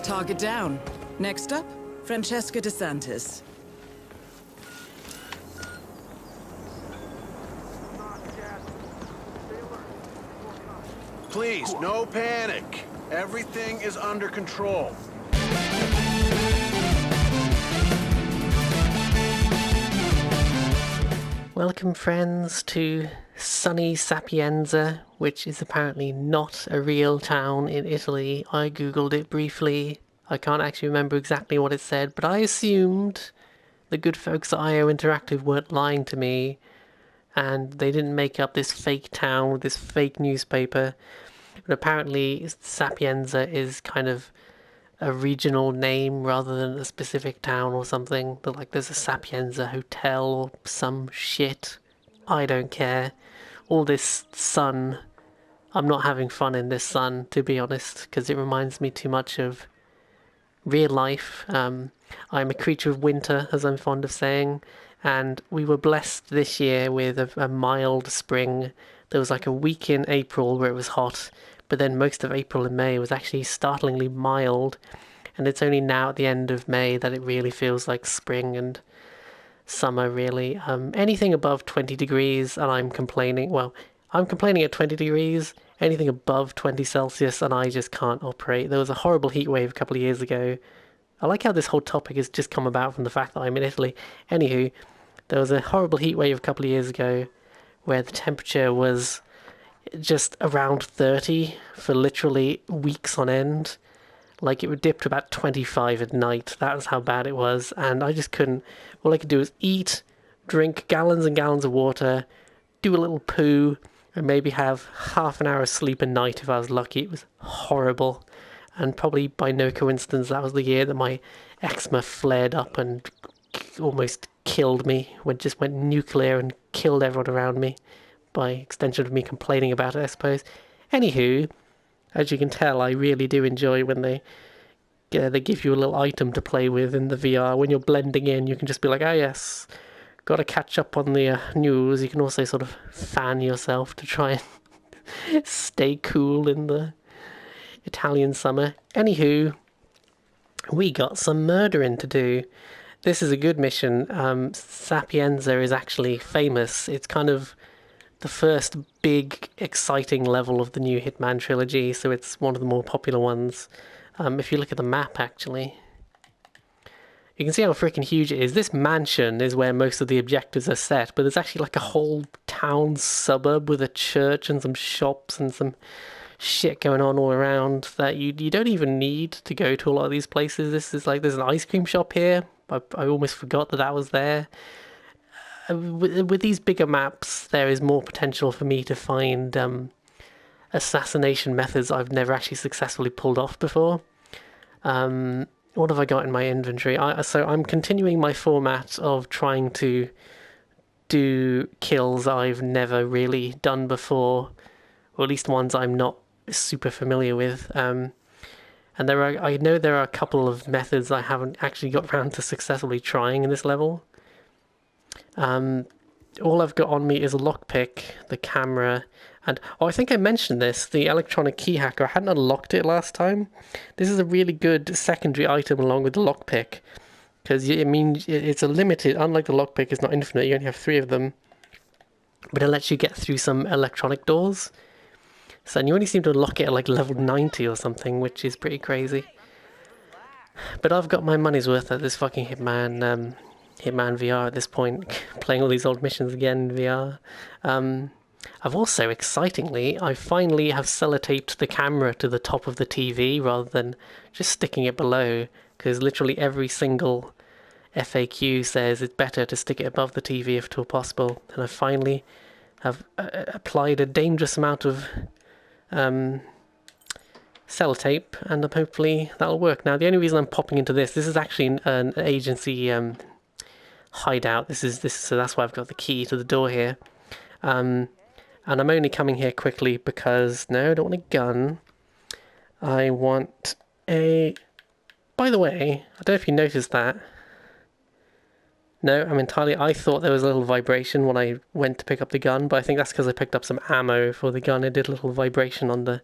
Target down. Next up, Francesca DeSantis. Please, no panic. Everything is under control. Welcome friends to sunny Sapienza, which is apparently not a real town in Italy. I googled it briefly. I can't actually remember exactly what it said, but I assumed the good folks at IO Interactive weren't lying to me and they didn't make up this fake town with this fake newspaper. But apparently Sapienza is kind of a regional name rather than a specific town or something. But like there's a Sapienza hotel or some shit. I don't care. All this sun. I'm not having fun in this sun, to be honest, because it reminds me too much of real life. I'm a creature of winter, as I'm fond of saying, and we were blessed this year with a mild spring. There was like a week in April where it was hot, but then most of April and May was actually startlingly mild, and it's only now at the end of May that it really feels like spring and summer, really. Anything above 20 degrees and I'm complaining. Well, I'm complaining at 20 degrees. Anything above 20 Celsius and I just can't operate. There was a horrible heat wave a couple of years ago. I like how this whole topic has just come about from the fact that I'm in Italy. Anywho, there was a horrible heat wave a couple of years ago where the temperature was just around 30 for literally weeks on end. Like it would dip to about 25 at night. That was how bad it was, and I just couldn't. All I could do was eat, drink gallons and gallons of water, do a little poo, and maybe have half an hour of sleep a night if I was lucky. It was horrible, and probably by no coincidence that was the year that my eczema flared up and almost killed me. Just went nuclear and killed everyone around me. By extension of me complaining about it, I suppose. Anywho, as you can tell, I really do enjoy when they give you a little item to play with in the VR. When you're blending in, you can just be like, oh yes, got to catch up on the news. You can also sort of fan yourself to try and stay cool in the Italian summer. Anywho, we got some murdering to do. This is a good mission. Sapienza is actually famous. It's kind of the first big, exciting level of the new Hitman trilogy, so it's one of the more popular ones. If you look at the map, actually, you can see how freaking huge it is. This mansion is where most of the objectives are set, but there's actually like a whole town suburb with a church and some shops and some shit going on all around that you don't even need to go to a lot of these places. This is like, there's an ice cream shop here. I almost forgot that was there. With these bigger maps, there is more potential for me to find assassination methods I've never actually successfully pulled off before. What have I got in my inventory? So I'm continuing my format of trying to do kills I've never really done before, or at least ones I'm not super familiar with. And I know there are a couple of methods I haven't actually got around to successfully trying in this level. All I've got on me is a lockpick, the camera, and I think I mentioned this, the electronic key hacker. I hadn't unlocked it last time. This is a really good secondary item along with the lockpick, because it means it's a limited, unlike the lockpick, it's not infinite, you only have 3 of them, but it lets you get through some electronic doors. So, and you only seem to unlock it at like level 90 or something, which is pretty crazy. But I've got my money's worth at this fucking Hitman VR at this point, playing all these old missions again in VR. I've also, excitingly, I finally have sellotaped the camera to the top of the TV rather than just sticking it below, because literally every single FAQ says it's better to stick it above the TV if at all possible. And I finally have applied a dangerous amount of sellotape, and hopefully that'll work. Now, the only reason I'm popping into this is actually an agency hideout. So that's why I've got the key to the door here. And I'm only coming here quickly because, no, I don't want a gun. I want a... By the way, I don't know if you noticed that. No, I thought there was a little vibration when I went to pick up the gun, but I think that's because I picked up some ammo for the gun. It did a little vibration on the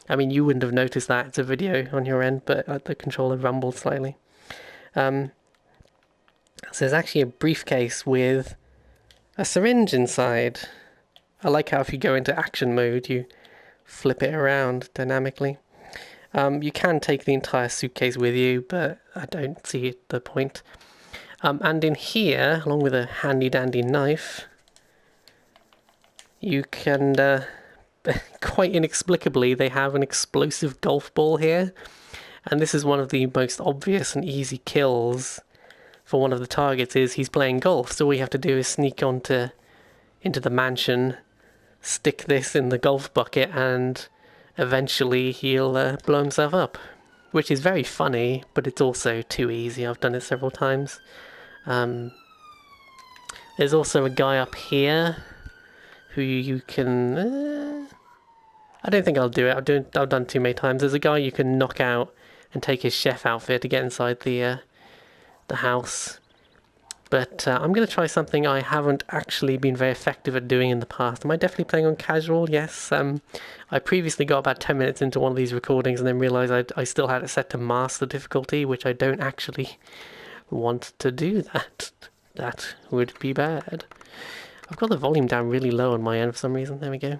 I mean, you wouldn't have noticed that. It's a video on your end, but the controller rumbled slightly. So there's actually a briefcase with a syringe inside. I like how if you go into action mode, you flip it around dynamically. You can take the entire suitcase with you, but I don't see the point. And in here, along with a handy-dandy knife, you can, quite inexplicably, they have an explosive golf ball here. And this is one of the most obvious and easy kills for one of the targets is he's playing golf. So all you have to do is sneak into the mansion, stick this in the golf bucket, and eventually he'll blow himself up. Which is very funny, but it's also too easy. I've done it several times. There's also a guy up here who you can... I don't think I'll do it. I've done too many times. There's a guy you can knock out and take his chef outfit to get inside the house. But I'm going to try something I haven't actually been very effective at doing in the past. Am I definitely playing on casual? Yes. I previously got about 10 minutes into one of these recordings and then realised I still had it set to master difficulty, which I don't actually want to do that. That would be bad. I've got the volume down really low on my end for some reason. There we go.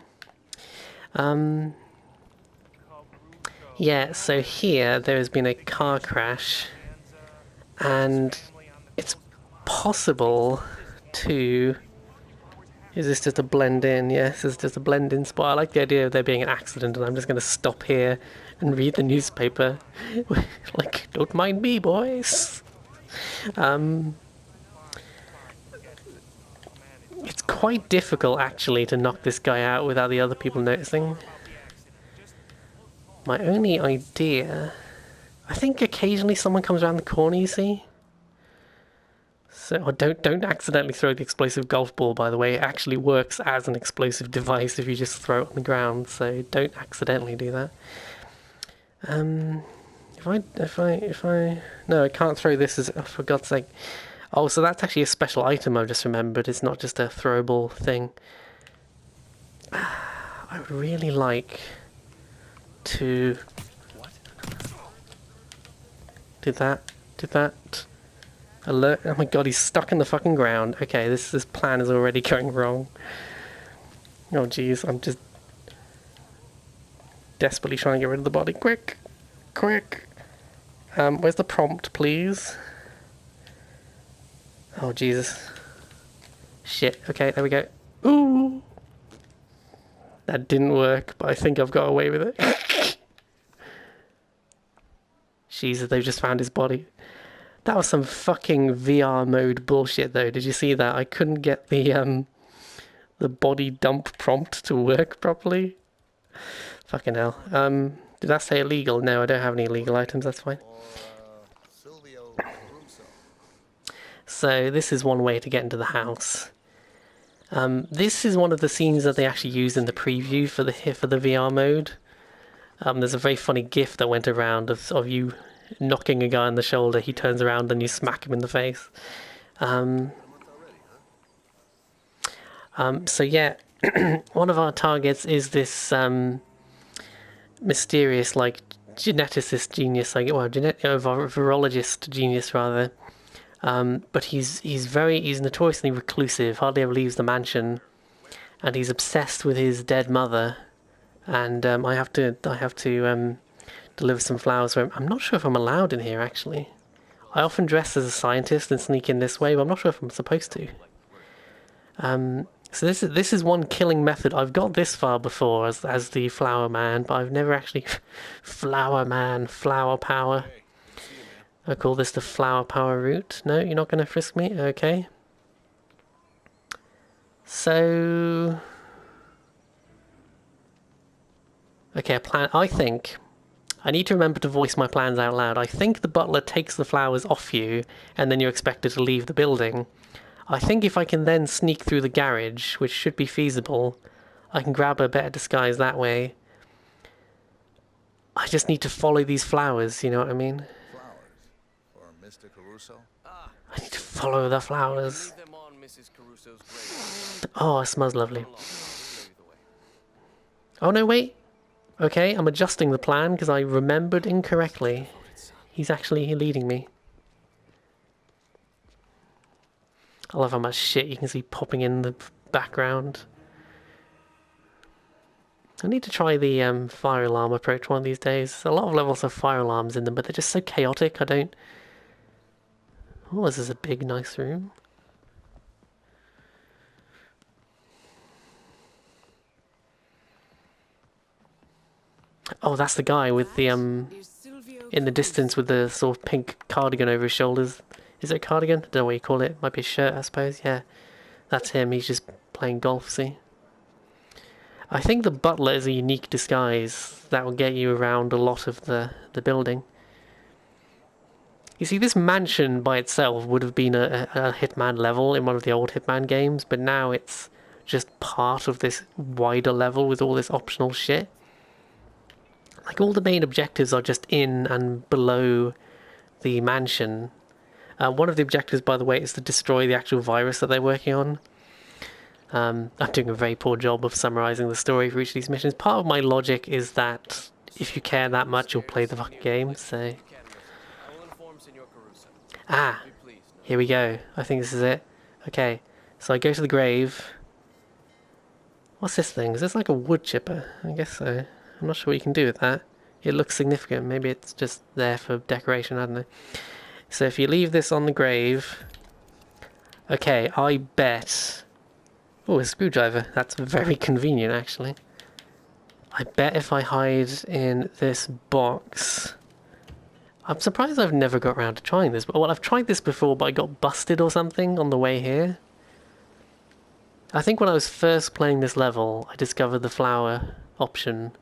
Yeah, so here there has been a car crash and it's possible to... Is this just a blend in? Yes, it's just a blend in spot. I like the idea of there being an accident and I'm just going to stop here and read the newspaper. Like, don't mind me, boys. It's quite difficult actually to knock this guy out without the other people noticing. My only idea... I think occasionally someone comes around the corner, you see? So don't accidentally throw the explosive golf ball, by the way. It actually works as an explosive device if you just throw it on the ground, so don't accidentally do that. If I... No, I can't throw this as... Oh, for God's sake. Oh, so that's actually a special item I've just remembered. It's not just a throwable thing. I would really like to... Did that... Alert! Oh my god, he's stuck in the fucking ground. Okay, this plan is already going wrong. Oh jeez, I'm just desperately trying to get rid of the body. Quick! Quick! Where's the prompt, please? Oh Jesus. Shit, okay, there we go. Ooh! That didn't work, but I think I've got away with it. Jesus, they've just found his body. That was some fucking VR mode bullshit though. Did you see that? I couldn't get the body dump prompt to work properly. Fucking hell. Did that say illegal? No, I don't have any illegal items, that's fine. So this is one way to get into the house. This is one of the scenes that they actually used in the preview for the VR mode. There's a very funny gif that went around of you knocking a guy on the shoulder, he turns around and you smack him in the face. So yeah, one of our targets is this mysterious, like, geneticist genius, like, well, virologist genius rather. But he's notoriously reclusive, hardly ever leaves the mansion, and he's obsessed with his dead mother. And I have to deliver some flowers for him. I'm not sure if I'm allowed in here, actually. I often dress as a scientist and sneak in this way, but I'm not sure if I'm supposed to. So this is one killing method. I've got this far before as the flower man, but I've never actually... Flower man, flower power. I call this the flower power route. No, you're not going to frisk me? Okay. So... Okay, a plan. I think... I need to remember to voice my plans out loud. I think the butler takes the flowers off you, and then you're expected to leave the building. I think if I can then sneak through the garage, which should be feasible, I can grab a better disguise that way. I just need to follow these flowers, you know what I mean? Flowers for Mr. Caruso? I need to follow the flowers. Oh, it smells lovely. Oh no, wait. Okay, I'm adjusting the plan because I remembered incorrectly. He's actually leading me. I love how much shit you can see popping in the background. I need to try the fire alarm approach one of these days. A lot of levels have fire alarms in them, but they're just so chaotic. I don't... Oh, this is a big, nice room. Oh, that's the guy with the, in the distance with the sort of pink cardigan over his shoulders. Is it a cardigan? I don't know what you call it. Might be a shirt, I suppose. Yeah, that's him. He's just playing golf, see? I think the butler is a unique disguise that will get you around a lot of the building. You see, this mansion by itself would have been a Hitman level in one of the old Hitman games, but now it's just part of this wider level with all this optional shit. Like, all the main objectives are just in and below the mansion. One of the objectives, by the way, is to destroy the actual virus that they're working on. I'm doing a very poor job of summarising the story for each of these missions. Part of my logic is that if you care that much, you'll play the fucking game, so... Ah, here we go. I think this is it. Okay, so I go to the grave. What's this thing? Is this like a wood chipper? I guess so. I'm not sure what you can do with that. It looks significant. Maybe it's just there for decoration, I don't know. So if you leave this on the grave... Okay, I bet... Oh, a screwdriver. That's very convenient, actually. I bet if I hide in this box... I'm surprised I've never got around to trying this. Well, I've tried this before, but I got busted or something on the way here. I think when I was first playing this level, I discovered the flower option.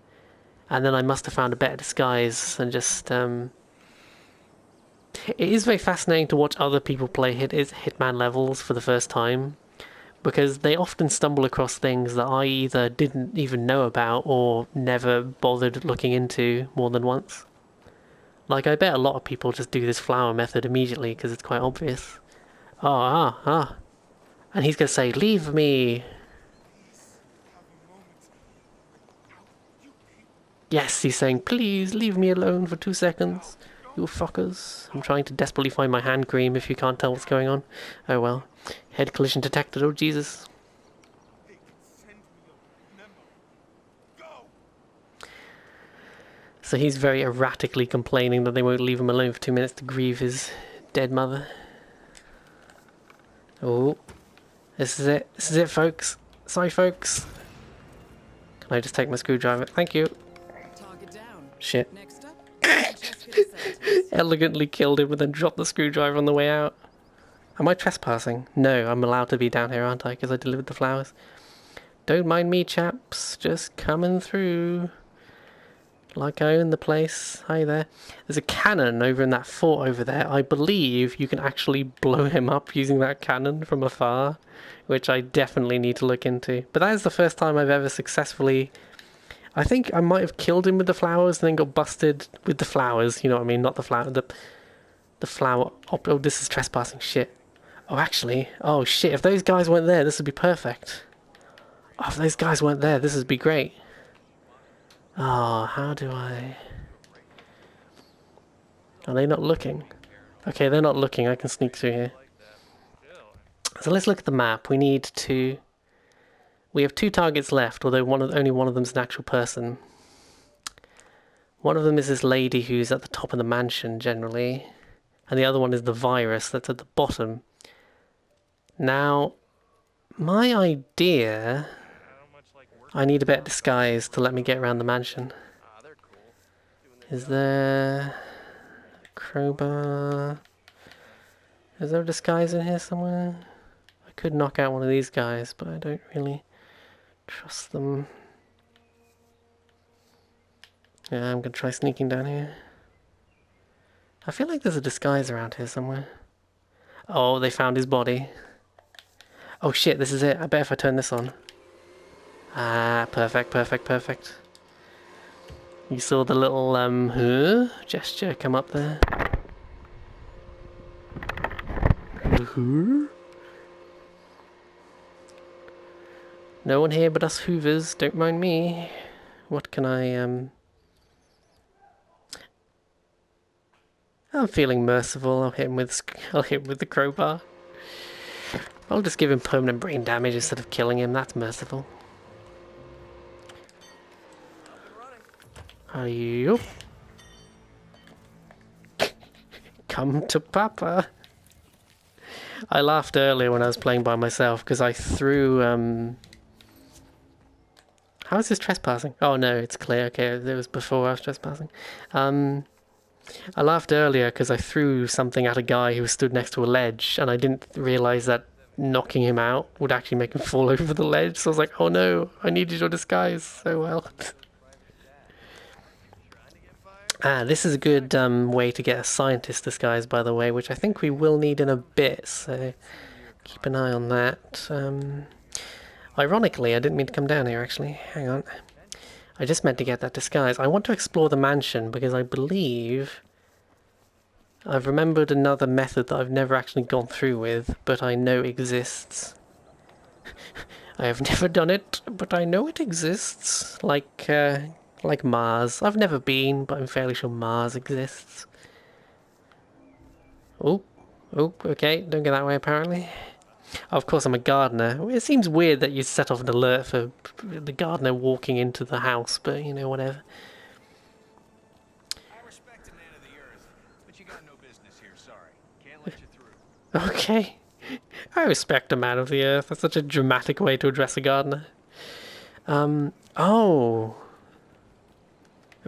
And then I must have found a better disguise and just... It is very fascinating to watch other people play Hitman levels for the first time. Because they often stumble across things that I either didn't even know about or never bothered looking into more than once. Like, I bet a lot of people just do this flower method immediately because it's quite obvious. And he's going to say, leave me. Yes, he's saying, please leave me alone for 2 seconds. You fuckers. I'm trying to desperately find my hand cream if you can't tell what's going on. Oh well. Head collision detected, oh Jesus. So he's very erratically complaining that they won't leave him alone for 2 minutes to grieve his dead mother. Oh. This is it. This is it, folks. Sorry, folks. Can I just take my screwdriver? Thank you. Target down. Shit. Next up, Francesca DeSantis. Elegantly killed him and then dropped the screwdriver on the way out. Am I trespassing? No, I'm allowed to be down here, aren't I? Because I delivered the flowers. Don't mind me, chaps. Just coming through. Like I own the place. Hi there. There's a cannon over in that fort over there. I believe you can actually blow him up using that cannon from afar, which I definitely need to look into. But that is the first time I've ever successfully... I think I might have killed him with the flowers and then got busted with the flowers. You know what I mean? Not the flower. The flower... Oh, this is trespassing. Shit. Oh, actually... Oh, shit. If those guys weren't there, this would be perfect. Oh, if those guys weren't there, this would be great. Oh, how do I... Are they not looking? Okay, they're not looking. I can sneak through here. So let's look at the map. We need to... We have 2 targets left, although only one of them is an actual person. One of them is this lady who's at the top of the mansion, generally. And the other one is the virus that's at the bottom. Now, my idea... I need a better disguise to let me get around the mansion. Is there... a crowbar? Is there a disguise in here somewhere? I could knock out one of these guys, but I don't really trust them. Yeah, I'm gonna try sneaking down here. I feel like there's a disguise around here somewhere. Oh, they found his body. Oh shit, this is it. I bet if I turn this on. Ah, perfect, perfect, perfect. You saw the little, gesture come up there. No one here but us Hoovers, don't mind me. What can I, I'm feeling merciful. I'll hit him with the crowbar. I'll just give him permanent brain damage instead of killing him. That's merciful. Yup. Come to Papa. I laughed earlier when I was playing by myself because I threw, How is this trespassing? Oh no, it's clear. Okay, it was before I was trespassing. I laughed earlier because I threw something at a guy who stood next to a ledge and I didn't realise that knocking him out would actually make him fall over the ledge. So I was like, oh no, I needed your disguise so well. This is a good way to get a scientist disguise, by the way, which I think we will need in a bit, so keep an eye on that. Ironically, I didn't mean to come down here, actually. Hang on. I just meant to get that disguise. I want to explore the mansion because I believe I've remembered another method that I've never actually gone through with, but I know exists. I have never done it, but I know it exists. Like Mars. I've never been, but I'm fairly sure Mars exists. Oh, okay, don't go that way apparently. Of course, I'm a gardener. It seems weird that you set off an alert for the gardener walking into the house, but you know, whatever. I respect a man of the earth, but you got no business here, sorry. Can't let you through. Okay. I respect a man of the earth. That's such a dramatic way to address a gardener. Oh. Oh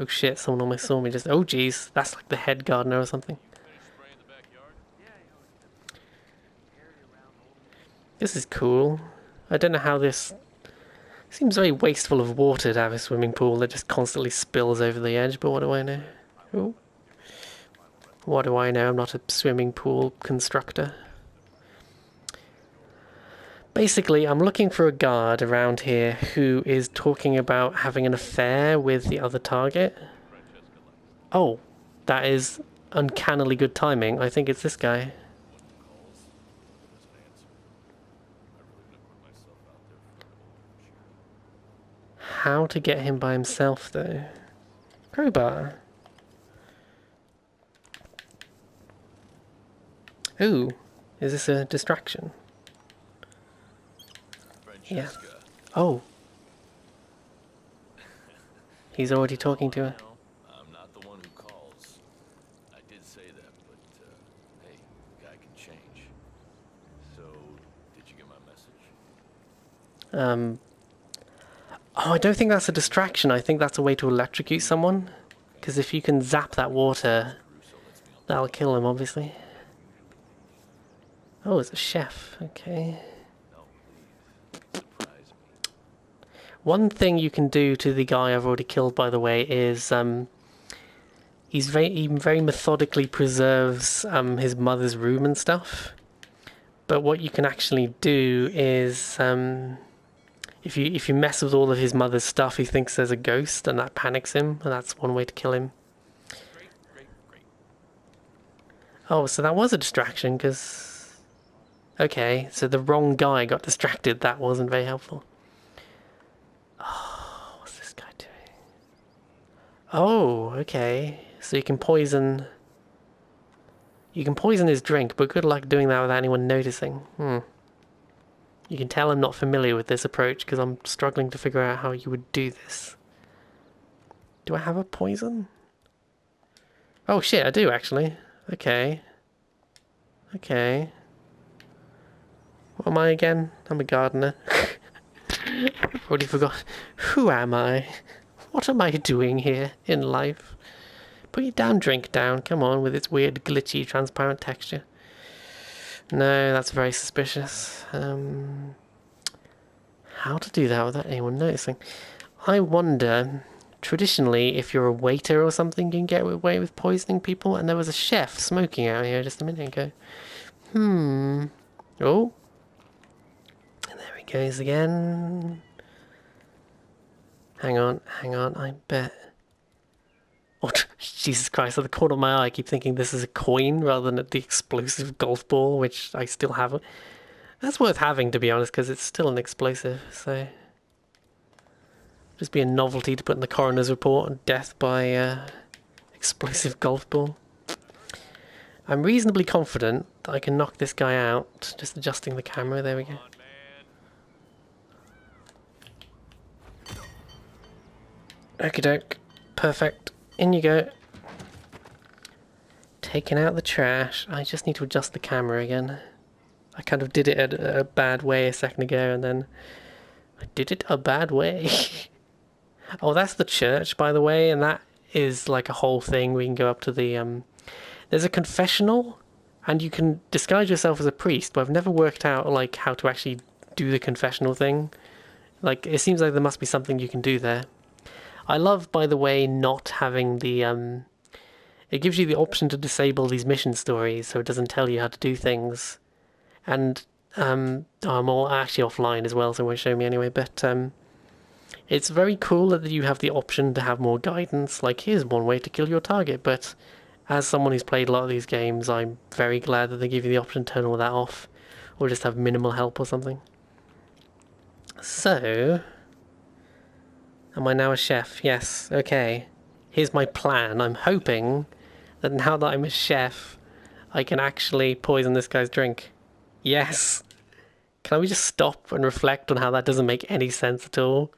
shit, someone almost saw me just... Oh jeez, that's like the head gardener or something. This is cool. I don't know how this... Seems very wasteful of water to have a swimming pool that just constantly spills over the edge, but what do I know? Oh. What do I know? I'm not a swimming pool constructor. Basically, I'm looking for a guard around here who is talking about having an affair with the other target. Oh, that is uncannily good timing. I think it's this guy. How to get him by himself, though? Crowbar. Ooh, is this a distraction? Yeah. Oh. He's already talking to her. I'm not the one who calls. I did say that, but hey, guy can change. So, did you get my message? Oh, I don't think that's a distraction. I think that's a way to electrocute someone. Because if you can zap that water, that'll kill him, obviously. Oh, it's a chef. Okay. One thing you can do to the guy I've already killed, by the way, is he very methodically preserves his mother's room and stuff. But what you can actually do is if you mess with all of his mother's stuff, he thinks there's a ghost, and that panics him, and that's one way to kill him. Oh, so that was a distraction, because... Okay, so the wrong guy got distracted. That wasn't very helpful. Oh, what's this guy doing? Oh, okay. So you can poison... You can poison his drink, but good luck doing that without anyone noticing. You can tell I'm not familiar with this approach because I'm struggling to figure out how you would do this. Do I have a poison? Oh shit, I do actually. Okay. Okay. What am I again? I'm a gardener. I've already forgot. Who am I? What am I doing here in life? Put your damn drink down, come on, with its weird glitchy transparent texture. No, that's very suspicious. How to do that without anyone noticing? I wonder, traditionally, if you're a waiter or something, you can get away with poisoning people, and there was a chef smoking out here just a minute ago. Oh. And there he goes again. Hang on, I bet... Oh, Jesus Christ, at the corner of my eye, I keep thinking this is a coin rather than the explosive golf ball, which I still have. That's worth having, to be honest, because it's still an explosive, so... Just be a novelty to put in the coroner's report on death by explosive golf ball. I'm reasonably confident that I can knock this guy out. Just adjusting the camera, there we go. Okie doke. Perfect. In you go. Taking out the trash. I just need to adjust the camera again. I kind of did it a bad way a second ago, and then I did it a bad way. Oh, that's the church, by the way, and that is like a whole thing. We can go up to the there's a confessional, and you can disguise yourself as a priest, but I've never worked out like how to actually do the confessional thing. Like, it seems like there must be something you can do there. I love, by the way, not having the it gives you the option to disable these mission stories, so it doesn't tell you how to do things. And I'm all actually offline as well, so it won't show me anyway, but it's very cool that you have the option to have more guidance, like here's one way to kill your target, but as someone who's played a lot of these games, I'm very glad that they give you the option to turn all that off, or just have minimal help or something. So, am I now a chef? Yes, okay. Here's my plan. I'm hoping that now that I'm a chef, I can actually poison this guy's drink. Yes! Can we just stop and reflect on how that doesn't make any sense at all?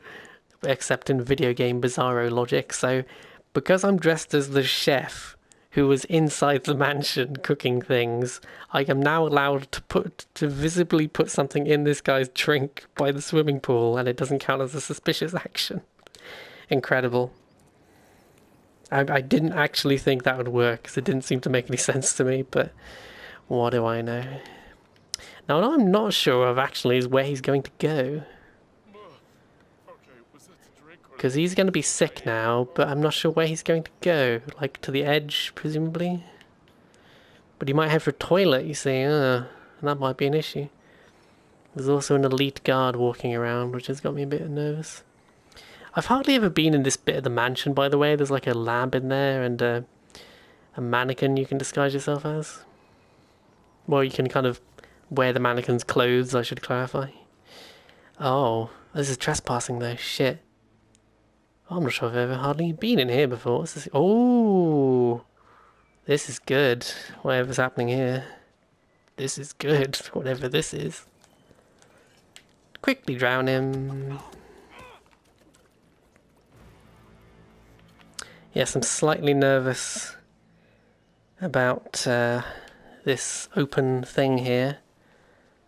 Except in video game bizarro logic. So, because I'm dressed as the chef who was inside the mansion cooking things, I am now allowed to visibly put something in this guy's drink by the swimming pool, and it doesn't count as a suspicious action. Incredible. I didn't actually think that would work, because it didn't seem to make any sense to me, but what do I know? Now, what I'm not sure of actually is where he's going to go. Because he's going to be sick now, but I'm not sure where he's going to go. Like, to the edge, presumably? But he might head for a toilet, you see. And that might be an issue. There's also an elite guard walking around, which has got me a bit nervous. I've hardly ever been in this bit of the mansion, by the way. There's like a lab in there and a mannequin you can disguise yourself as. Well, you can kind of wear the mannequin's clothes, I should clarify. Oh, this is trespassing though. Shit. I'm not sure I've ever hardly been in here before. What's this? Oh, this is good. Whatever's happening here. This is good. Whatever this is. Quickly drown him. Yes, I'm slightly nervous about this open thing here.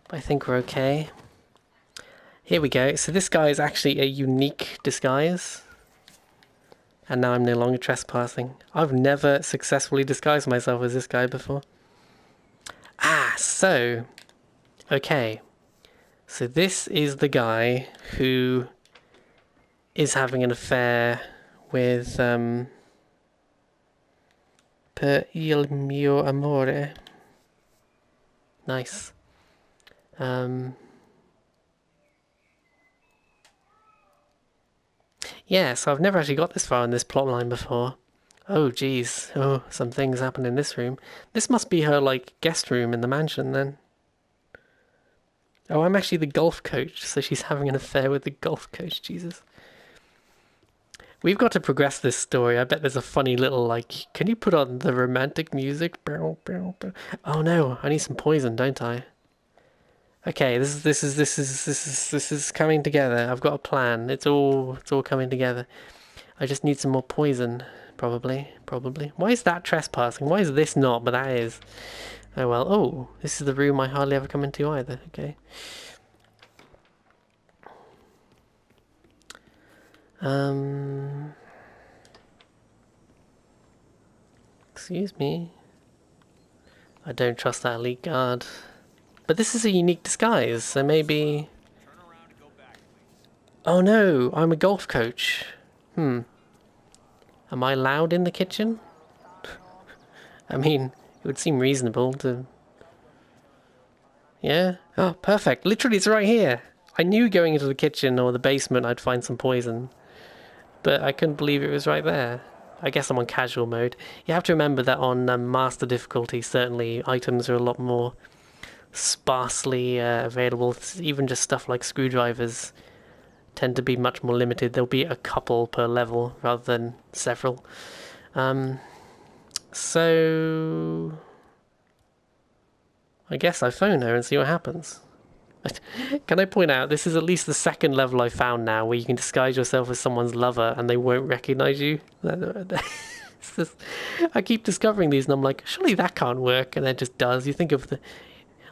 But I think we're okay. Here we go. So this guy is actually a unique disguise. And now I'm no longer trespassing. I've never successfully disguised myself as this guy before. Ah, so... Okay. So this is the guy who is having an affair with... Per il mio amore. Nice. Yeah, so I've never actually got this far in this plotline before. Oh, geez. Oh, some things happen in this room. This must be her, like, guest room in the mansion, then. Oh, I'm actually the golf coach, so she's having an affair with the golf coach. Jesus. We've got to progress this story. I bet there's a funny little, like, can you put on the romantic music? Oh no, I need some poison, don't I? Okay, this is coming together. I've got a plan. It's all coming together. I just need some more poison, probably. Why is that trespassing? Why is this not, but that is? Oh well. Oh, this is the room I hardly ever come into either. Okay. Excuse me. I don't trust that elite guard. But this is a unique disguise, so maybe... Oh no, I'm a golf coach. Am I allowed in the kitchen? I mean, it would seem reasonable to... Yeah? Oh, perfect. Literally, it's right here. I knew going into the kitchen or the basement I'd find some poison. But I couldn't believe it was right there. I guess I'm on casual mode. You have to remember that on master difficulty, certainly items are a lot more sparsely available. Even just stuff like screwdrivers tend to be much more limited. There'll be a couple per level rather than several. So I guess I phone her and see what happens. Can I point out, this is at least the second level I found now where you can disguise yourself as someone's lover and they won't recognize you. It's just, I keep discovering these and I'm like, surely that can't work, and it just does. You think of the,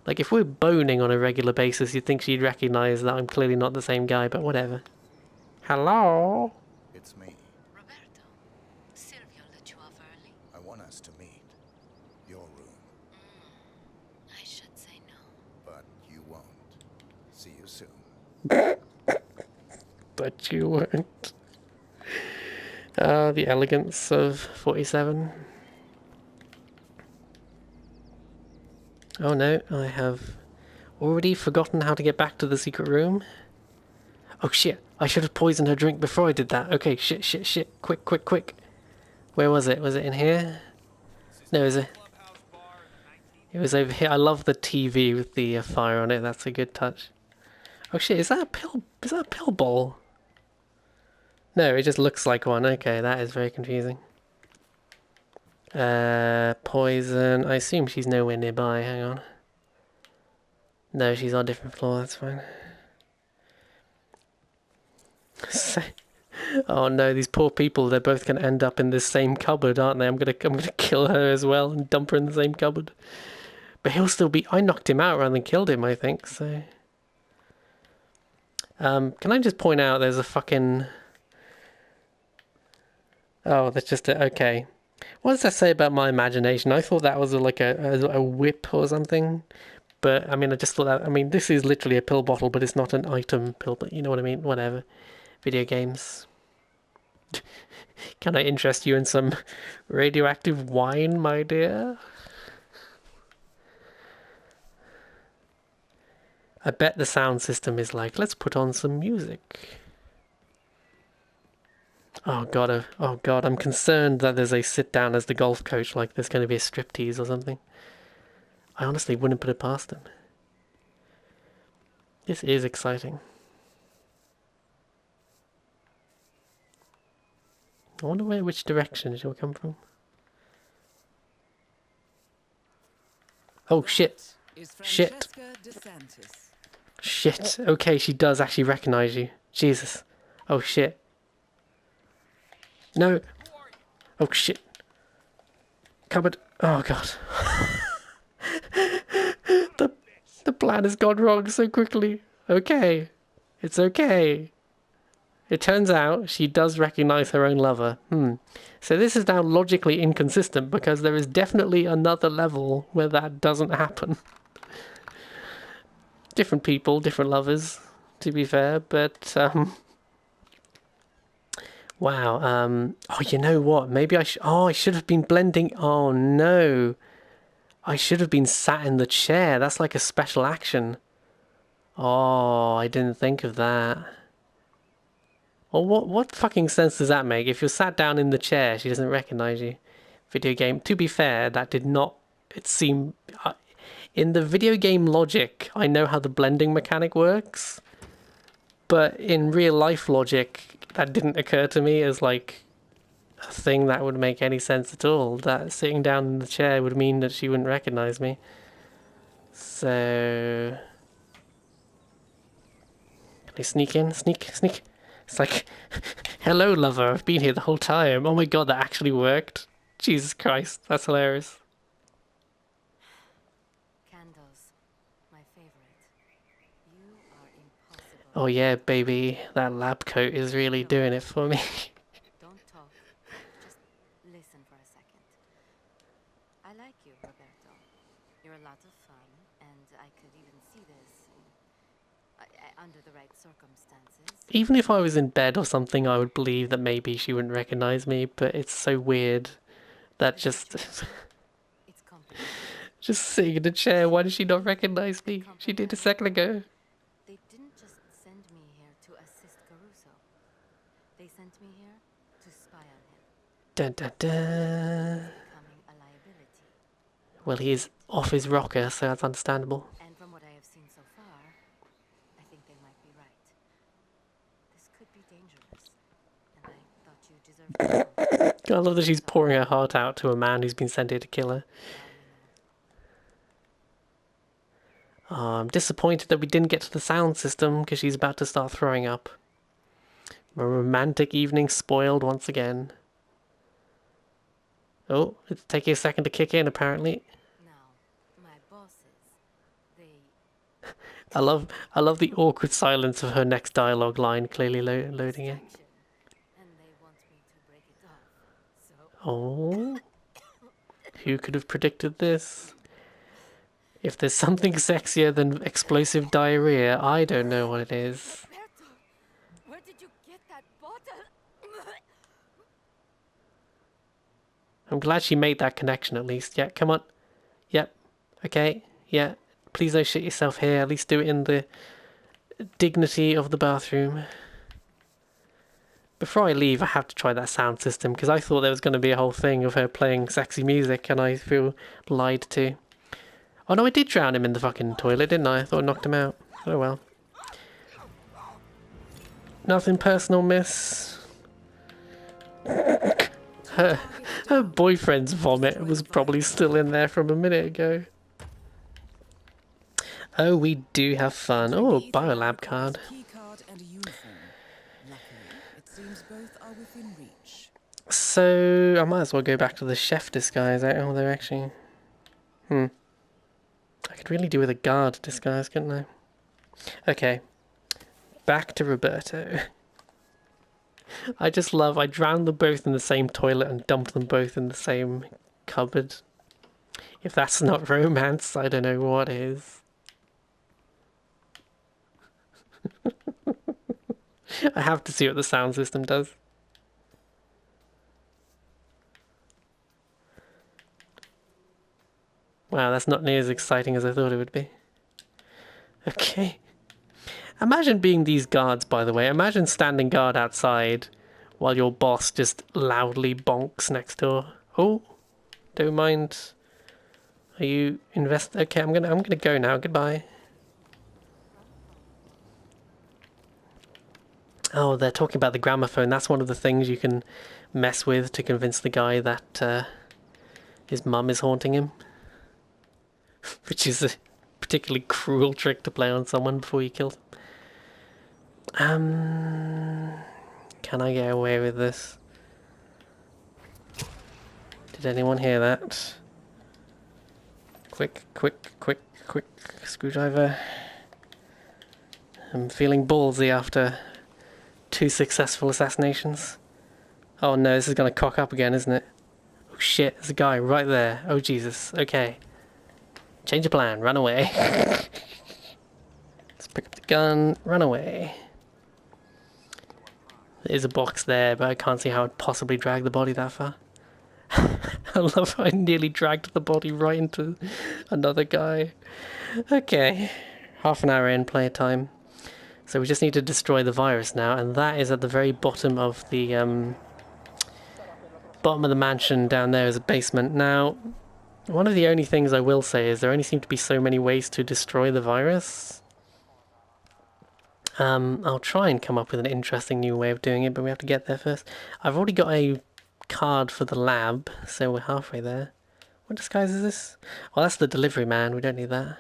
like, if we're boning on a regular basis, you'd think she'd recognize that I'm clearly not the same guy, but whatever. Hello? It's me. Roberto, Silvio let you off early. I want us to meet. Your room. I should say no. But you won't. See you soon. But you won't. The elegance of 47. Oh no, I have already forgotten how to get back to the secret room. Oh shit, I should have poisoned her drink before I did that. Okay, shit. Quick. Where was it? Was it in here? No, it was over here. I love the TV with the fire on it. That's a good touch. Oh shit, is that a pill? Is that a pill bowl? No, it just looks like one. Okay, that is very confusing. Poison. I assume she's nowhere nearby. Hang on. No, she's on a different floor. That's fine. Oh no, these poor people. They're both gonna end up in this same cupboard, aren't they? I'm gonna kill her as well and dump her in the same cupboard. But he'll still be. I knocked him out rather than killed him, I think. So. Can I just point out? There's a fucking. Oh, that's just a, okay. What does that say about my imagination? I thought that was like a whip or something. But, I mean, I just thought that... I mean, this is literally a pill bottle, but it's not an item pill, but you know what I mean? Whatever. Video games. Can I interest you in some radioactive wine, my dear? I bet the sound system is like, let's put on some music. Oh god, I'm concerned that there's a sit down as the golf coach, like there's going to be a striptease or something. I honestly wouldn't put it past them. This is exciting. I wonder which direction she'll come from. Oh shit. Is Shit. Francesca DeSantis. Shit. Okay, she does actually recognize you. Jesus. Oh shit. No. Oh shit. Cupboard. Oh god. The plan has gone wrong so quickly. Okay. It's okay. It turns out she does recognize her own lover. So this is now logically inconsistent because there is definitely another level where that doesn't happen. Different people, different lovers, to be fair, but wow. Oh, you know what? Maybe I should. Oh, I should have been blending. Oh no, I should have been sat in the chair. That's like a special action. Oh, I didn't think of that. Well, what fucking sense does that make? If you're sat down in the chair, she doesn't recognize you. Video game. To be fair, that did not. It seemed. In the video game logic, I know how the blending mechanic works. But in real life logic, that didn't occur to me as like a thing that would make any sense at all. That sitting down in the chair would mean that she wouldn't recognize me. So... Can I sneak in? Sneak. It's like, hello lover, I've been here the whole time. Oh my god, that actually worked. Jesus Christ, that's hilarious. Candles, my favorite. You are impossible. Oh yeah, baby, that lab coat is really doing it for me. Don't talk. Just listen for a second. I like you, Roberto. You're a lot of fun, and I could even see this under the right circumstances. Even if I was in bed or something, I would believe that maybe she wouldn't recognize me, but it's so weird that just... It's complicated. just sitting in a chair, why does she not recognize me? She did a second ago. They didn't just send me here to assist Caruso. They sent me here to spy on him. Dun dun dun. Becoming a liability. Well, he's off his rocker, so that's understandable. And from what I have seen so far, I think they might be right. dangerous, and I thought you deserved to know. I love that she's pouring her heart out to a man who's been sent here to kill her. Now you know. Oh, I'm disappointed that we didn't get to the sound system because she's about to start throwing up. My romantic evening spoiled once again. Oh, it's taking a second to kick in apparently. Now, my bosses, they I love the awkward silence of her next dialogue line clearly loading in. distraction, and they want me to break it off. So Oh, who could have predicted this? If there's something sexier than explosive diarrhea, I don't know what it is. Roberto, where did you get that bottle? I'm glad she made that connection at least. Yeah, come on. Yep. Okay. Yeah. Please don't shit yourself here. At least do it in the dignity of the bathroom. Before I leave, I have to try that sound system because I thought there was going to be a whole thing of her playing sexy music and I feel lied to. Oh no, I did drown him in the fucking toilet, didn't I? I thought I knocked him out. Oh well. Nothing personal, miss. Her boyfriend's vomit was probably still in there from a minute ago. Oh, we do have fun. Oh, biolab card. Key card and a uniform. Luckily, it seems both are within reach. So, I might as well go back to the chef disguise. Oh, they're actually... I could really do with a guard disguise, couldn't I? Okay. Back to Roberto. I just love... I drowned them both in the same toilet and dumped them both in the same cupboard. If that's not romance, I don't know what is. I have to see what the sound system does. Wow, that's not near as exciting as I thought it would be. Okay. Imagine being these guards, by the way. Imagine standing guard outside while your boss just loudly bonks next door. Oh, don't mind. Are you Okay, I'm gonna go now. Goodbye. Oh, they're talking about the gramophone. That's one of the things you can mess with to convince the guy that his mum is haunting him. Which is a particularly cruel trick to play on someone before you kill them. Can I get away with this? Did anyone hear that? Quick, quick, quick, quick screwdriver. I'm feeling ballsy after 2 successful assassinations. Oh no, this is gonna cock up again, isn't it? Oh shit, there's a guy right there. Oh Jesus, okay. Change of plan, run away. Let's pick up the gun, run away. There's a box there, but I can't see how I'd possibly drag the body that far. I love how I nearly dragged the body right into another guy. Okay, half an hour in play time. So we just need to destroy the virus now, and that is at the very bottom of the mansion down there is a basement. Now, one of the only things I will say is there only seem to be so many ways to destroy the virus. I'll try and come up with an interesting new way of doing it, but we have to get there first. I've already got a card for the lab, so we're halfway there. What disguise is this? Well, that's the delivery man. We don't need that.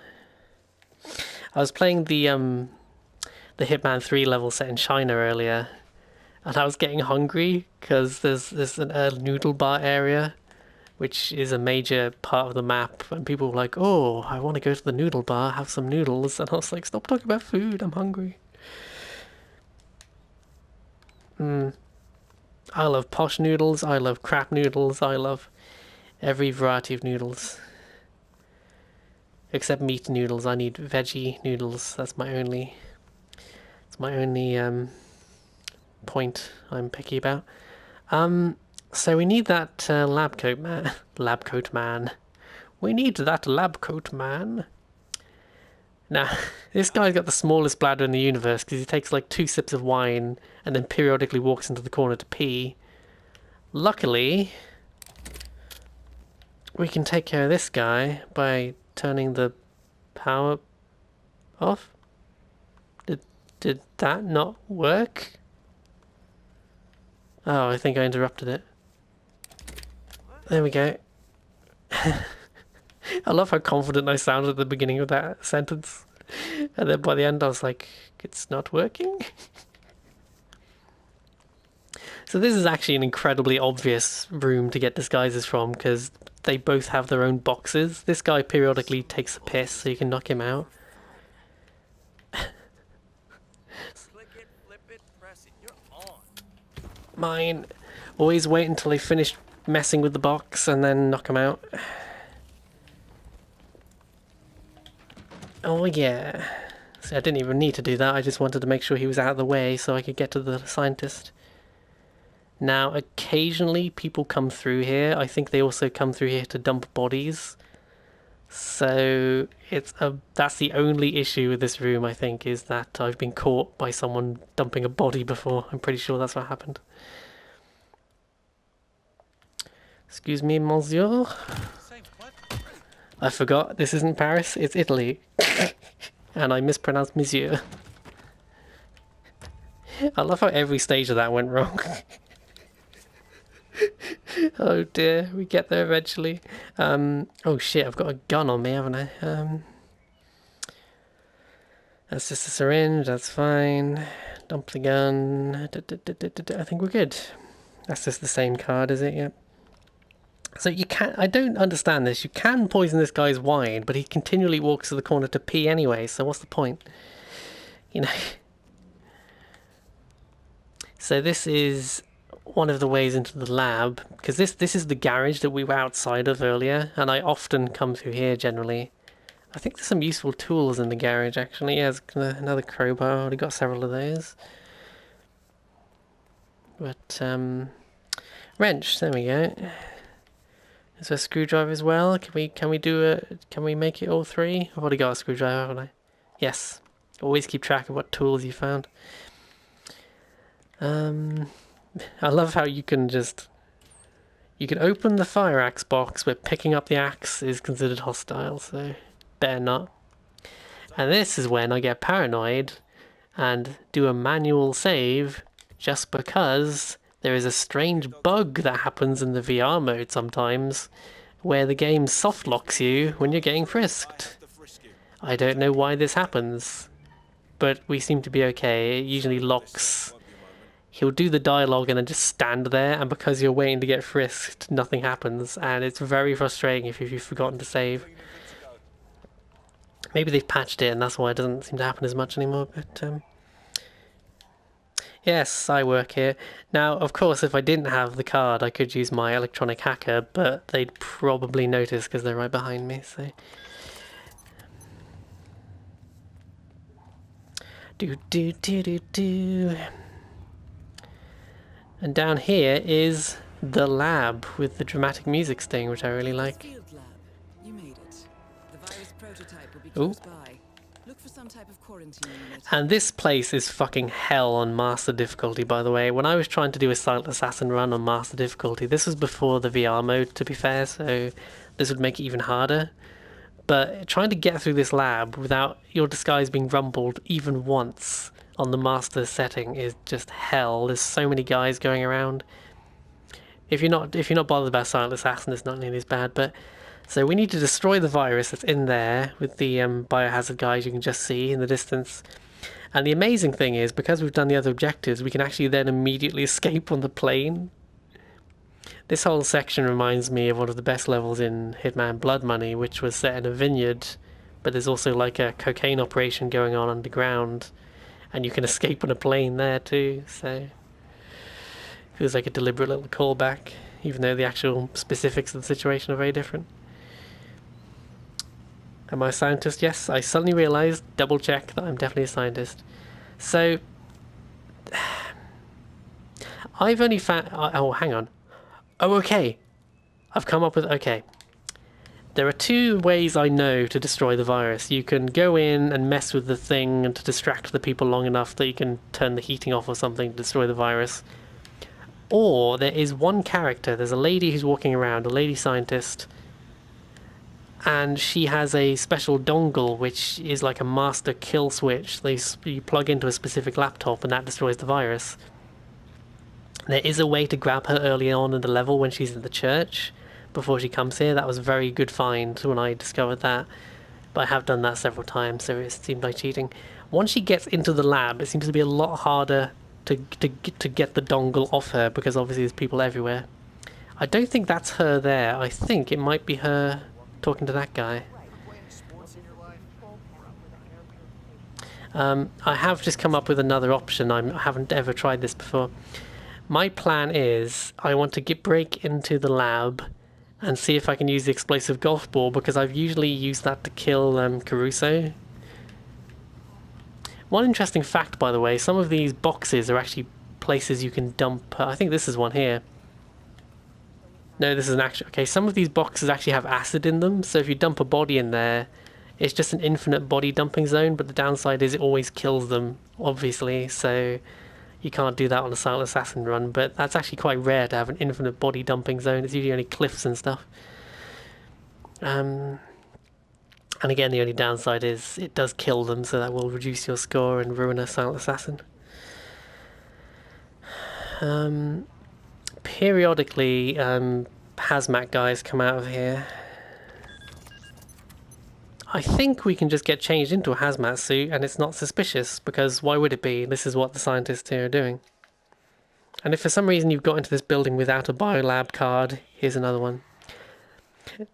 I was playing the Hitman 3 level set in China earlier, and I was getting hungry because there's a noodle bar area, which is a major part of the map, and people were like, oh, I want to go to the noodle bar, have some noodles, and I was like, stop talking about food, I'm hungry. I love posh noodles, I love crap noodles, I love every variety of noodles. Except meat noodles, I need veggie noodles, that's my only point I'm picky about. So we need that lab coat man. We need that lab coat man. Now, this guy's got the smallest bladder in the universe because he takes like 2 sips of wine and then periodically walks into the corner to pee. Luckily, we can take care of this guy by turning the power off. Did that not work? Oh, I think I interrupted it. There we go. I love how confident I sounded at the beginning of that sentence. And then by the end I was like, it's not working? So this is actually an incredibly obvious room to get disguises from, because they both have their own boxes. This guy periodically takes a piss, so you can knock him out. Click it, flip it, press it. You're on. Mine. Always wait until they finish messing with the box and then knock him out. Oh yeah. See, I didn't even need to do that. I just wanted to make sure he was out of the way so I could get to the scientist. Now, occasionally people come through here. I think they also come through here to dump bodies. So that's the only issue with this room, I think, is that I've been caught by someone dumping a body before. I'm pretty sure that's what happened. Excuse me, monsieur. Say what? I forgot, this isn't Paris, it's Italy. And I mispronounced monsieur. I love how every stage of that went wrong. Oh dear, we get there eventually. Oh shit, I've got a gun on me, haven't I? That's just a syringe, that's fine. Dump the gun. I think we're good. That's just the same card, is it? Yep. So you can, I don't understand this. You can poison this guy's wine, but he continually walks to the corner to pee anyway, so what's the point? You know. So this is one of the ways into the lab, because this is the garage that we were outside of earlier, and I often come through here generally. I think there's some useful tools in the garage actually. Yeah, there's another crowbar. I already got several of those. But wrench, there we go. Is there a screwdriver as well? Can we make it all three? I've already got a screwdriver, haven't I? Yes. Always keep track of what tools you found. I love how you can open the fire axe box, but picking up the axe is considered hostile, so better not. And this is when I get paranoid and do a manual save, just because there is a strange bug that happens in the VR mode sometimes, where the game soft locks you when you're getting frisked. I don't know why this happens, but we seem to be okay. It usually locks. He'll do the dialogue and then just stand there, and because you're waiting to get frisked, nothing happens, and it's very frustrating if you've forgotten to save. Maybe they've patched it and that's why it doesn't seem to happen as much anymore, but yes, I work here. Now, of course, if I didn't have the card, I could use my electronic hacker, but they'd probably notice because they're right behind me, so... Do. And down here is the lab with the dramatic music sting, which I really like. Field lab. You made it. The virus prototype will be close by. Look for some type of quarantine unit. And this place is fucking hell on master difficulty, by the way. When I was trying to do a Silent Assassin run on master difficulty, this was before the VR mode, to be fair, so this would make it even harder. But trying to get through this lab without your disguise being rumbled even once on the master setting is just hell. There's so many guys going around. If you're not bothered about Silent Assassin, it's not nearly as bad. But so we need to destroy the virus that's in there with the biohazard guys you can just see in the distance. And the amazing thing is, because we've done the other objectives, we can actually then immediately escape on the plane. This whole section reminds me of one of the best levels in Hitman Blood Money, which was set in a vineyard, but there's also like a cocaine operation going on underground, and you can escape on a plane there too, so feels like a deliberate little callback, even though the actual specifics of the situation are very different. Am I a scientist? Yes, I suddenly realised, double check, that I'm definitely a scientist. So I've only found... Oh, hang on. Oh, okay. I've come up with... Okay. There are two ways I know to destroy the virus. You can go in and mess with the thing and to distract the people long enough that you can turn the heating off or something to destroy the virus. Or there is one character, there's a lady who's walking around, a lady scientist, and she has a special dongle which is like a master kill switch. You plug into a specific laptop and that destroys the virus. There is a way to grab her early on in the level when she's in the church, before she comes here. That was a very good find when I discovered that. But I have done that several times, so it seemed like cheating. Once she gets into the lab, it seems to be a lot harder to get the dongle off her, because obviously there's people everywhere. I don't think that's her there. I think it might be her talking to that guy. I have just come up with another option. I haven't ever tried this before. My plan is I want to break into the lab and see if I can use the explosive golf ball, because I've usually used that to kill Caruso. One interesting fact, by the way, some of these boxes are actually places you can dump... I think this is one here. No, this is an actual... Okay, some of these boxes actually have acid in them, so if you dump a body in there, it's just an infinite body dumping zone, but the downside is it always kills them, obviously, so you can't do that on a Silent Assassin run, but that's actually quite rare to have an infinite body dumping zone. It's usually only cliffs and stuff. And again, the only downside is it does kill them, so that will reduce your score and ruin a Silent Assassin. Periodically, hazmat guys come out of here. I think we can just get changed into a hazmat suit and it's not suspicious, because why would it be? This is what the scientists here are doing. And if for some reason you've got into this building without a biolab card, here's another one.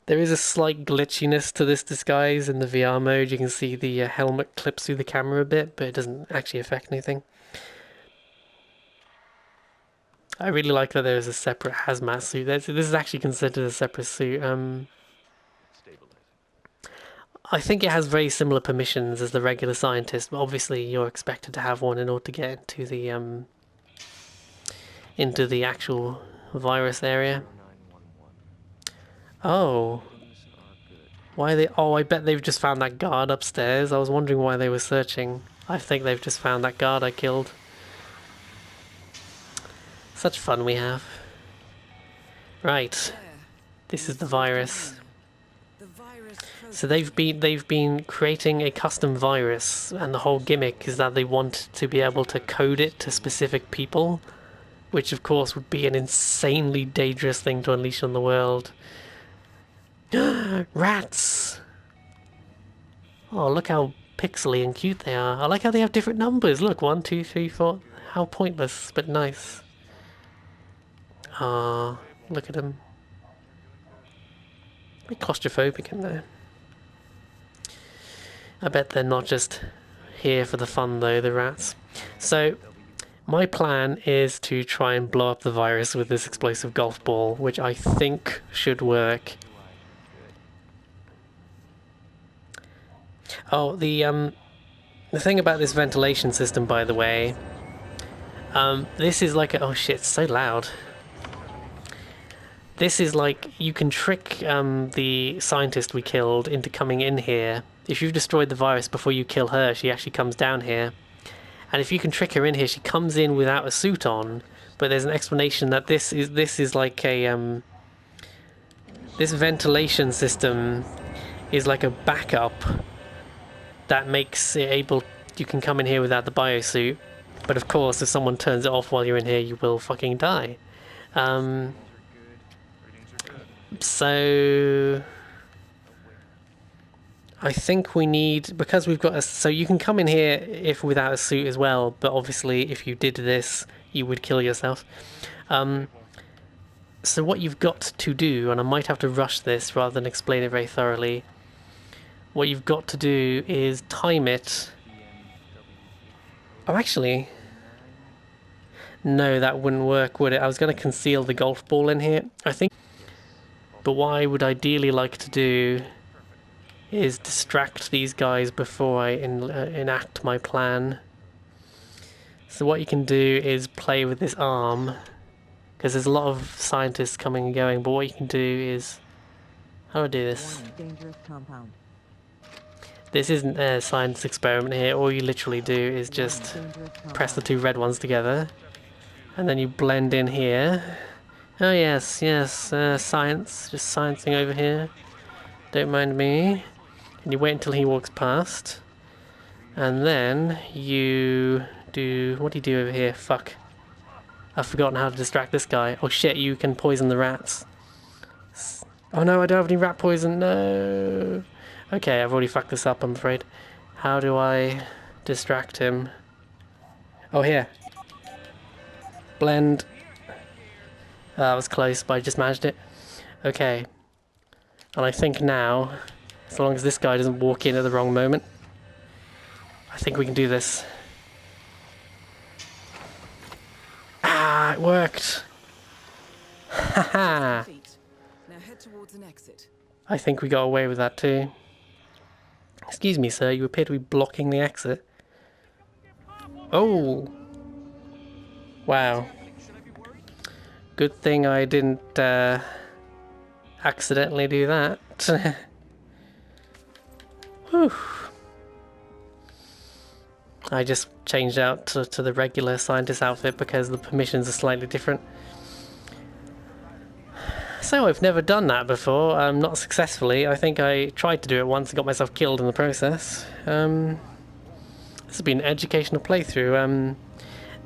There is a slight glitchiness to this disguise in the VR mode. You can see the helmet clips through the camera a bit, but it doesn't actually affect anything. I really like that there is a separate hazmat suit. This is actually considered a separate suit. I think it has very similar permissions as the regular scientist, but obviously you're expected to have one in order to get into the actual virus area. Oh. Why are they... Oh, I bet they've just found that guard upstairs. I was wondering why they were searching. I think they've just found that guard I killed. Such fun we have. Right. This is the virus. So they've been creating a custom virus, and the whole gimmick is that they want to be able to code it to specific people, which of course would be an insanely dangerous thing to unleash on the world. Rats! Oh, look how pixely and cute they are. I like how they have different numbers. Look, 1, 2, 3, 4. How pointless, but nice. Ah, look at them. A bit claustrophobic in there. I bet they're not just here for the fun though, the rats. So, my plan is to try and blow up the virus with this explosive golf ball, which I think should work. Oh, the thing about this ventilation system, by the way, this is like a... Oh shit, it's so loud. This is like, you can trick the scientist we killed into coming in here. If you've destroyed the virus before you kill her, she actually comes down here. And if you can trick her in here, she comes in without a suit on. But there's an explanation that this is like a... this ventilation system is like a backup that makes it able... You can come in here without the biosuit. But of course, if someone turns it off while you're in here, you will fucking die. So I think we need, because we've got a, so you can come in here if without a suit as well, but obviously if you did this you would kill yourself. So what you've got to do, and I might have to rush this rather than explain it very thoroughly, what you've got to do is time it. Oh, actually no, that wouldn't work, would it? I was going to conceal the golf ball in here, I think. But what I would ideally like to do is distract these guys before I enact my plan. So what you can do is play with this arm, because there's a lot of scientists coming and going, but what you can do is... How do I do this? This isn't a science experiment here. All you literally do is just press the two red ones together, and then you blend in here. Oh yes, yes, science, just sciencing over here. Don't mind me. And you wait until he walks past. And then you do... What do you do over here? Fuck. I've forgotten how to distract this guy. Oh shit, you can poison the rats. Oh no, I don't have any rat poison, no. Okay, I've already fucked this up, I'm afraid. How do I distract him? Oh, here. Blend. That was close, but I just managed it. Okay. And I think now, as long as this guy doesn't walk in at the wrong moment, I think we can do this. Ah, it worked. Haha. Feet. Now head towards an exit. I think we got away with that too. Excuse me, sir, you appear to be blocking the exit. Oh. Wow. Good thing I didn't accidentally do that. Whew. I just changed out to the regular scientist outfit because the permissions are slightly different. So I've never done that before, not successfully. I think I tried to do it once and got myself killed in the process. This has been an educational playthrough.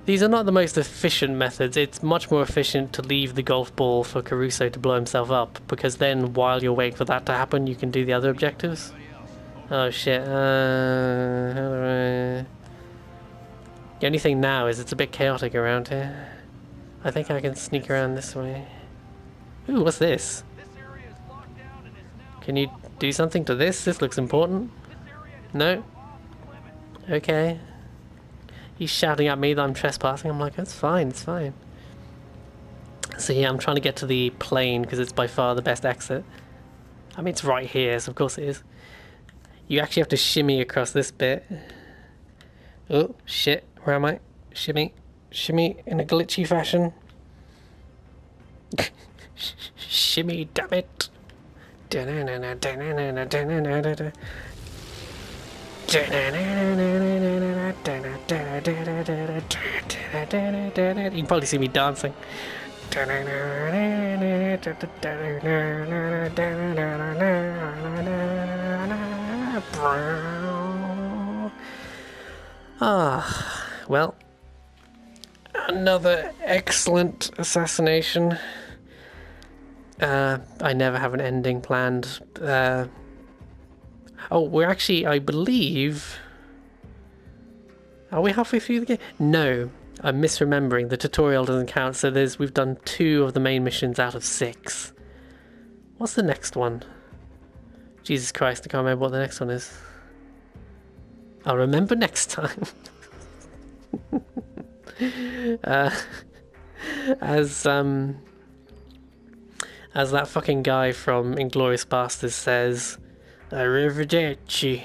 These are not the most efficient methods. It's much more efficient to leave the golf ball for Caruso to blow himself up, because then while you're waiting for that to happen, you can do the other objectives. Oh shit. How do I... The only thing now is it's a bit chaotic around here. I think I can sneak around this way. Ooh, what's this? Can you do something to this? This looks important. No? Okay. He's shouting at me that I'm trespassing. I'm like, it's fine, it's fine. So yeah, I'm trying to get to the plane because it's by far the best exit. I mean, it's right here, so of course it is. You actually have to shimmy across this bit. Oh, shit. Where am I? Shimmy. Shimmy in a glitchy fashion. Shimmy, damn it. You can probably see me dancing. Ah, well, another excellent assassination. I never have an ending planned. Oh, we're actually, I believe... Are we halfway through the game? No, I'm misremembering. The tutorial doesn't count, so we've done 2 of the main missions out of 6. What's the next one? Jesus Christ, I can't remember what the next one is. I'll remember next time. As that fucking guy from Inglourious Basterds says, Arrivederci.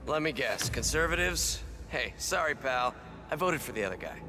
Let me guess, conservatives? Hey, sorry pal, I voted for the other guy.